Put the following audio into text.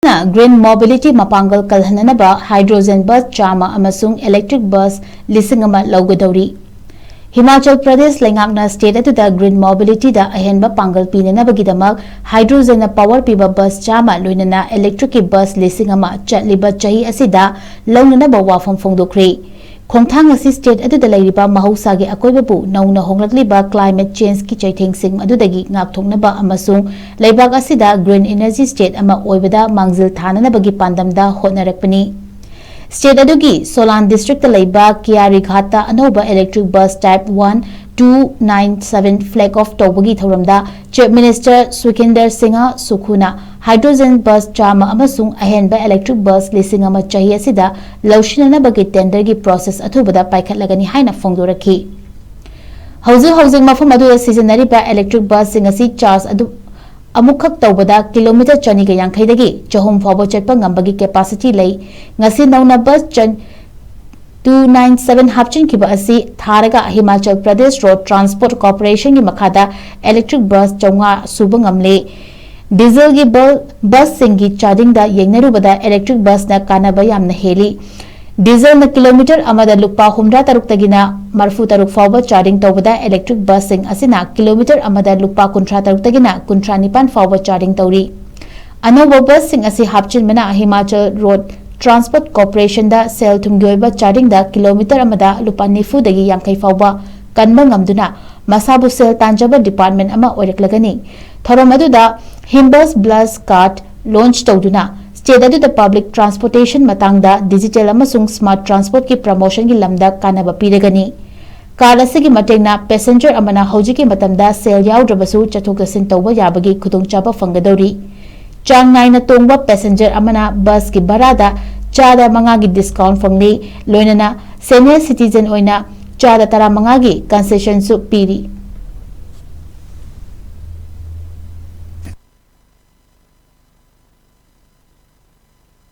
Green Mobility Mapangal Kalhannaba Hydrogen Bus Chama Amasung Electric Bus Lisingama LOUGADOURI Himachal Pradesh Lengakna State atuda Green Mobility da ahenba pangal pinanabagidamak hydrogen power piba bus chama loinana electric bus lisingama chatliba chahi asida launanaba wafam phongdokre khongthang asi state atuda leiriba mahausa gi akoibabu nauna honglakliba climate change ki chaitheng sing adudagi ngakthoknaba amasung leibak asida green energy state ama oibada mangjil thananabagi pandamda hotnarakpani State adugi Solan District Laiba Kiari Ghata Anoba Electric Bus Type 1297 flag off Tobagi Thoramda Chief Minister Swikinder Singha Sukhuna Hydrogen Bus Chama Amasung Ahenba Electric Bus Lisingama Chahi Asida Laushinana Bagi Tender gi process Athubada Paikhatlagani Haina Phongdoraki Housing Mafam Adu Seasonary ba Electric Bus Singasi charge adu Amukhak tawbada kilometer chani ga yang khaidagi chahum phawba chatpa ngambagi capacity lei ngasi nauna bus chan 297 hapchin kiba asi tharaga Himachal Pradesh Road Transport Corporation gi makhada electric bus chawnga suba ngamle diesel gi bus singi charging da yengnarubada electric bus na kanaba yamna heli diesel na kilometer amada lupa humra taruk tagina marfu taruk fawba charging tawbada electric bus sing asina kilometer amada lupa kuntra taruk tagina kuntra nipan fawba charging tawri anoba bus sing asi hapchin mena Himachal Road Transport Corporation da sel thumgyoiba charging da kilometer amada lupa nifu dagi yangkai fawba kanba ngamduna masabu sel tanjaba department ama oiraklagani thorom aduda himbus bus card launch tawduna State adu the public transportation matangda digital amasung smart transport ki promotion gi lamda kanaba piragani car asigi matengna passenger amana hojiki matamda sale yaudраbasu chathok chasin tawba yabagi khudongchaba fangadori chang naina tongba passenger amana bus ki barada chada manga gi discount fangli loinana senior citizen oina chada tara manga gi concession su piri